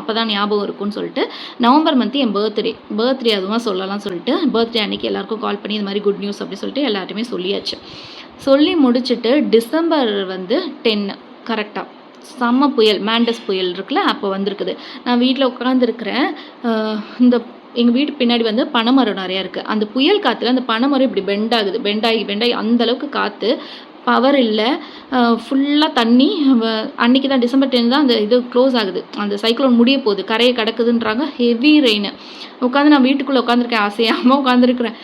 அப்போ தான் ஞாபகம் இருக்கும்னு சொல்லிட்டு நவம்பர் மந்த் என் பர்த்டே அதுவும் சொல்லலாம் சொல்லிட்டு பர்த்டே அன்றைக்கி எல்லாருக்கும் கால் பண்ணி இந்த மாதிரி குட் நியூஸ் அப்படி சொல்லிட்டு எல்லார்ட்டுமே சொல்லியாச்சு. சொல்லி முடிச்சுட்டு டிசம்பர் 10 கரெக்டாக செம்ம புயல், மேண்டஸ் புயல் இருக்குல்ல, அப்போ வந்திருக்குது. நான் வீட்டில் உட்காந்துருக்கிறேன். இந்த எங்கள் வீட்டு பின்னாடி பனைமரம் நிறையா இருக்குது. அந்த புயல் காற்றுல அந்த பனைமரம் இப்படி பெண்டாகி அந்தளவுக்கு காற்று, பவர் இல்லை, ஃபுல்லாக தண்ணி. அன்றைக்கி தான் டிசம்பர் 10 தான் அந்த இது க்ளோஸ் ஆகுது, அந்த சைக்ளோன் முடிய போகுது, கரையை கிடக்குதுன்றாங்க. Heavy rain. உட்காந்து நான் வீட்டுக்குள்ளே உட்காந்துருக்கேன், அசையாமல் உட்காந்துருக்குறேன்.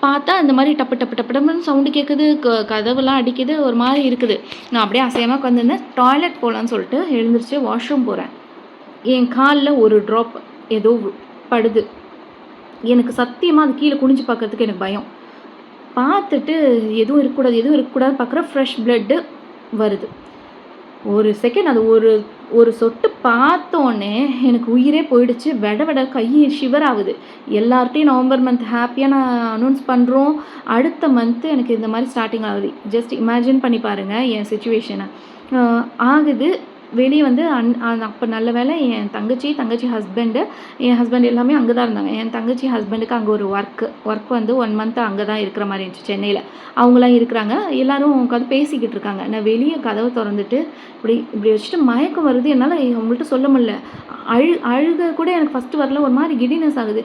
பார்த்தா இந்த மாதிரி டப்பு டப்பு டப்புன்னு சவுண்டு கேட்குது, கதவுலாம் அடிக்குது, ஒரு மாதிரி இருக்குது. நான் அப்படியே அசையாமல் உட்காந்துருந்தேன். டாய்லெட் போகலான்னு சொல்லிட்டு எழுந்திரிச்சு வாஷ்ரூம் போகிறேன். என் காலில் ஒரு ட்ராப் ஏதோ படுது. எனக்கு சத்தியமாக அது கீழே குனிஞ்சு பார்க்கறதுக்கு எனக்கு பயம். பார்த்துட்டு எதுவும் இருக்கக்கூடாது பார்க்குற ஃப்ரெஷ் பிளட்டு வருது. ஒரு செகண்ட் அது ஒரு சொட்டு பார்த்தோன்னே எனக்கு உயிரே போயிடுச்சு. விட கை ஷிவர் ஆகுது. எல்லார்ட்டையும் நவம்பர் மந்த் ஹாப்பியாக நான் அனௌன்ஸ் பண்ணுறோம். அடுத்த மந்த்து எனக்கு இந்த மாதிரி ஸ்டார்டிங் ஆகுது. ஜஸ்ட் இமேஜின் பண்ணி பாருங்கள் என் சிச்சுவேஷனை. ஆகுது. வெளியே அப்போ நல்ல வேலை என் தங்கச்சி ஹஸ்பண்டு, என் ஹஸ்பண்ட் எல்லாமே அங்கே தான் இருந்தாங்க. என் தங்கச்சி ஹஸ்பண்டுக்கு அங்கே ஒரு ஒர்க் 1 மந்த் அங்கே தான் இருக்கிற மாதிரி இருந்துச்சு, சென்னையில். அவங்களாம் இருக்கிறாங்க. எல்லோரும் உட்காந்து பேசிக்கிட்டு இருக்காங்க. நான் வெளியே கதவை திறந்துட்டு இப்படி வச்சுட்டு மயக்கம் வருது. என்னால் அவங்கள்ட்ட சொல்ல முடியல. அழுக கூட எனக்கு ஃபஸ்ட்டு வரல, ஒரு மாதிரி கிடினஸ் ஆகுது.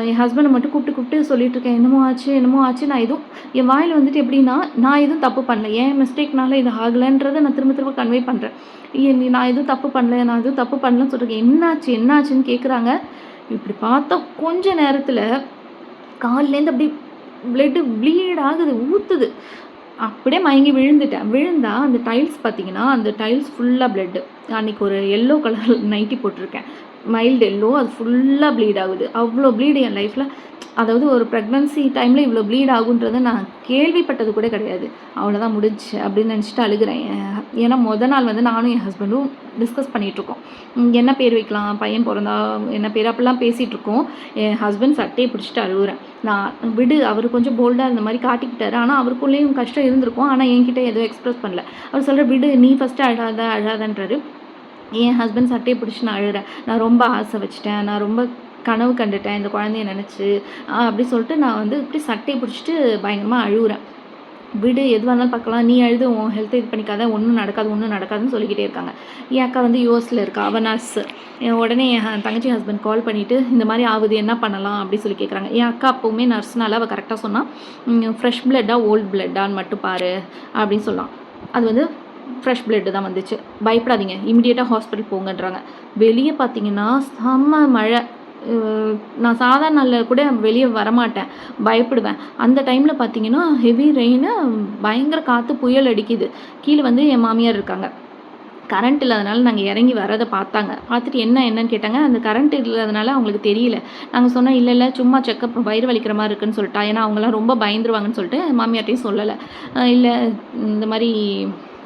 என் ஹஸ்பண்டை மட்டும் கூப்பிட்டு சொல்லிட்டு இருக்கேன், என்னமோ ஆச்சு. நான் எதுவும் என் வாயில் எப்படின்னா, நான் எதுவும் தப்பு பண்ணல, என் மிஸ்டேக்னால இது ஆகலைன்றதை நான் திரும்ப கன்வே பண்ணுறேன். நான் எதுவும் தப்பு பண்ணலன்னு சொல்கிறேன். என்னாச்சுன்னு கேட்குறாங்க. இப்படி பார்த்தா கொஞ்ச நேரத்தில் கால்லேருந்து அப்படி பிளட்டு ப்ளீட் ஆகுது, ஊற்றுது. அப்படியே மயங்கி விழுந்தா அந்த டைல்ஸ் பார்த்தீங்கன்னா, அந்த டைல்ஸ் ஃபுல்லாக பிளட்டு. அன்றைக்கி ஒரு எல்லோ கலர் நைட்டி போட்டிருக்கேன், மைல்டு எல்லோ. அது ஃபுல்லாக ப்ளீட் ஆகுது. அவ்வளோ ப்ளீடு என் லைஃப்பில், அதாவது ஒரு ப்ரெக்னன்சி டைமில் இவ்வளோ ப்ளீட் ஆகுன்றதை நான் கேள்விப்பட்டது கூட கிடையாது. அவ்வளோதான் முடிஞ்சு அப்படின்னு நினச்சிட்டு அழுகிறேன். ஏன்னா நாள் நானும் என் ஹஸ்பண்டும் டிஸ்கஸ் பண்ணிகிட்ருக்கோம், என்ன பேர் வைக்கலாம், பையன் பிறந்தா என்ன பேர், அப்படிலாம் பேசிகிட்ருக்கோம். என் ஹஸ்பண்ட் சட்டையை பிடிச்சிட்டு அழுகுறேன். நான் விடு, அவர் கொஞ்சம் போல்டாக இந்த மாதிரி காட்டிக்கிட்டாரு. ஆனால் அவருக்குள்ளேயும் கஷ்டம் இருந்திருக்கும். ஆனால் என்கிட்ட எதுவும் எக்ஸ்ப்ரெஸ் பண்ணல. அவர் சொல்கிற விடு, நீ ஃபஸ்ட்டு அழாதன்றாரு. என் ஹஸ்பண்ட் சட்டையை பிடிச்சி நான் அழுகிறேன். நான் ரொம்ப ஆசை வச்சுட்டேன், நான் ரொம்ப கனவு கண்டுட்டேன் இந்த குழந்தைய நினச்சி அப்படி சொல்லிட்டு நான் இப்படி சட்டையை பிடிச்சிட்டு பயங்கரமாக அழுகுறேன். விடு, எதுவாக இருந்தாலும் பார்க்கலாம், நீ அழுது உன் ஹெல்த்தை இது பண்ணிக்காத, ஒன்றும் நடக்காதுன்னு சொல்லிக்கிட்டே இருக்காங்க. என் அக்கா யூஎஸில் இருக்கா, அவ நர்ஸு. உடனே என் தங்கச்சி ஹஸ்பண்ட் கால் பண்ணிவிட்டு இந்த மாதிரி ஆகுது, என்ன பண்ணலாம் அப்படி சொல்லி கேட்குறாங்க. என் அக்கா அப்போவுமே நர்ஸ்னால அவள் கரெக்டாக சொன்னால், ஃப்ரெஷ் பிளட்டா ஓல்டு பிளட்டான்னு மட்டும் பாரு அப்படின்னு சொல்லலாம். அது ஃப்ரெஷ் பிளட்டு தான் வந்துச்சு. பயப்படாதீங்க, இமிடியேட்டாக ஹாஸ்பிட்டல் போங்கன்றாங்க. வெளியே பார்த்தீங்கன்னா செம்ம மழை. நான் சாதாரண நாளில் கூட வெளியே வரமாட்டேன், பயப்படுவேன். அந்த டைமில் பார்த்தீங்கன்னா ஹெவி ரெயின், பயங்கர காற்று, புயல் அடிக்குது. கீழே என் மாமியார் இருக்காங்க. கரண்ட் இல்லாதனால நாங்கள் இறங்கி வரதை பார்த்துட்டு என்னன்னு கேட்டாங்க. அந்த கரண்ட் இல்லாதனால அவங்களுக்கு தெரியல. நாங்கள் சொன்னோம், இல்லை சும்மா செக்கப், வயிறு வலிக்கிற மாதிரி இருக்குன்னு சொல்லிட்டா. ஏன்னா அவங்களாம் ரொம்ப பயந்துருவாங்கன்னு சொல்லிட்டு மாமியார்ட்டையும் சொல்லலை. இல்லை இந்த மாதிரி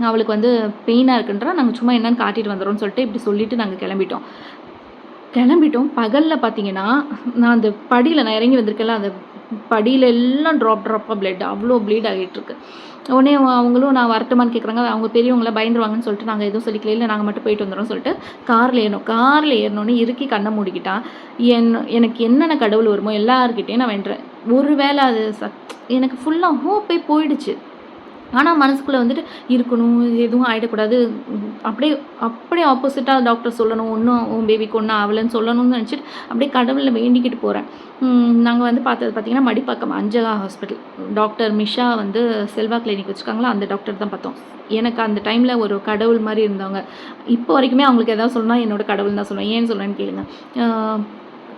அவளுக்கு பெயினாக இருக்குன்றா, நாங்கள் சும்மா என்னன்னு காட்டிட்டு வந்துடுறோம்னு சொல்லிட்டு இப்படி சொல்லிவிட்டு நாங்கள் கிளம்பிட்டோம். பகலில் பார்த்தீங்கன்னா நான் அந்த படியில் நான் இறங்கி வந்திருக்கேன்ல, அந்த படியில் எல்லாம் ட்ராப்பாக பிளட், அவ்வளோ ப்ளீட் ஆகிட்டுருக்கு. உடனே அவங்களும் நான் வரட்டுமான்னு கேட்குறாங்க. அவங்க பெரியவங்கள பயந்துருவாங்கன்னு சொல்லிட்டு நாங்கள் எதுவும் சொல்லிக்கல, இல்லை நாங்கள் மட்டும் போயிட்டு வந்துடுறோம்னு சொல்லிட்டு காரில் ஏறினோன்னே இறுக்கி கண்ணை மூடிக்கிட்டான். எனக்கு என்னென்ன கடவுள் வருமோ எல்லாருக்கிட்டேயும் நான் வென்றேன். ஒரு வேளை அது எனக்கு ஃபுல்லாக ஹோப்பே போயிடுச்சு. ஆனால் மனசுக்குள்ளே இருக்கணும், எதுவும் ஆகிடக்கூடாது, அப்படியே ஆப்போசிட்டாக டாக்டர் சொல்லணும், ஒன்றும் உன் பேபிக்கு ஒன்றும் ஆகலைன்னு சொல்லணும்னு நினச்சிட்டு அப்படியே கடவுளில் வேண்டிக்கிட்டு போகிறேன். நாங்கள் பார்த்தது பார்த்திங்கன்னா மடிப்பாக்கம் அஞ்சகா hospital. Doctor Misha Selva clinic வச்சுருக்காங்களா, அந்த டாக்டர் தான் பார்த்தோம். எனக்கு அந்த டைமில் ஒரு கடவுள் மாதிரி இருந்தவங்க. இப்போ வரைக்குமே அவங்களுக்கு எதாவது சொல்லணும்னா என்னோட கடவுள் தான் சொல்லுவேன். ஏன்னு சொல்கிறேன்னு கேளுங்க.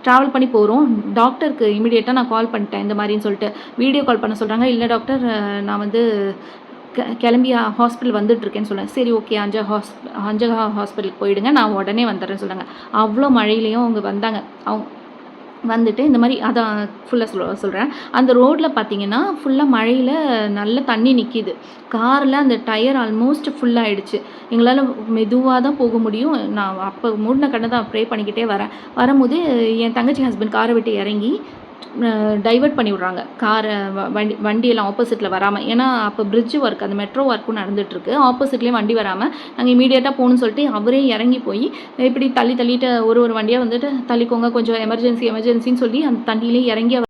ட்ராவல் பண்ணி போகிறோம். டாக்டருக்கு இமீடியட்டாக நான் கால் பண்ணிட்டேன் இந்த மாதிரின்னு சொல்லிட்டு. வீடியோ கால் பண்ண சொல்கிறாங்க. இல்லை டாக்டர், நான் கிளம்பி ஹாஸ்பிட்டல் வந்துட்டுருக்கேன்னு சொல்லுவேன். சரி ஓகே, அஞ்சகா ஹாஸ்பிட்டலுக்கு போயிடுங்க, நான் உடனே வந்துடுறேன்னு சொல்கிறாங்க. அவ்வளோ மழையிலையும் அவங்க வந்தாங்க. அவங்க வந்துட்டு இந்த மாதிரி அதான் ஃபுல்லாக சொல்கிறேன். அந்த ரோட்டில் பார்த்தீங்கன்னா ஃபுல்லாக மழையில் நல்ல தண்ணி நிற்கிது. காரில் அந்த டயர் ஆல்மோஸ்ட் ஃபுல்லாகிடுச்சு. எங்களால் மெதுவாக தான் போக முடியும். நான் அப்போ மூடின கண்ணை தான் ப்ரே பண்ணிக்கிட்டே வரும்போது என் தங்கச்சி ஹஸ்பண்ட் காரை விட்டு இறங்கி டைவர்ட் பண்ணி விட்றாங்க காரை வண்டியெல்லாம் ஆப்போசிட்டில் வராமல். ஏன்னா அப்போ பிரிட்ஜ் ஒர்க் அந்த மெட்ரோ ஒர்க்கும் நடந்துகிட்ருக்கு. ஆப்போசிட்லேயே வண்டி வராமல் நாங்கள் இமீடியட்டாக போகணும்னு சொல்லிட்டு அவரே இறங்கி போய் இப்படி தள்ளிட்டு ஒரு வண்டியாக வந்துட்டு தள்ளிக்கோங்க கொஞ்சம் எமர்ஜென்சின்னு சொல்லி அந்த தண்ணியிலே இறங்கி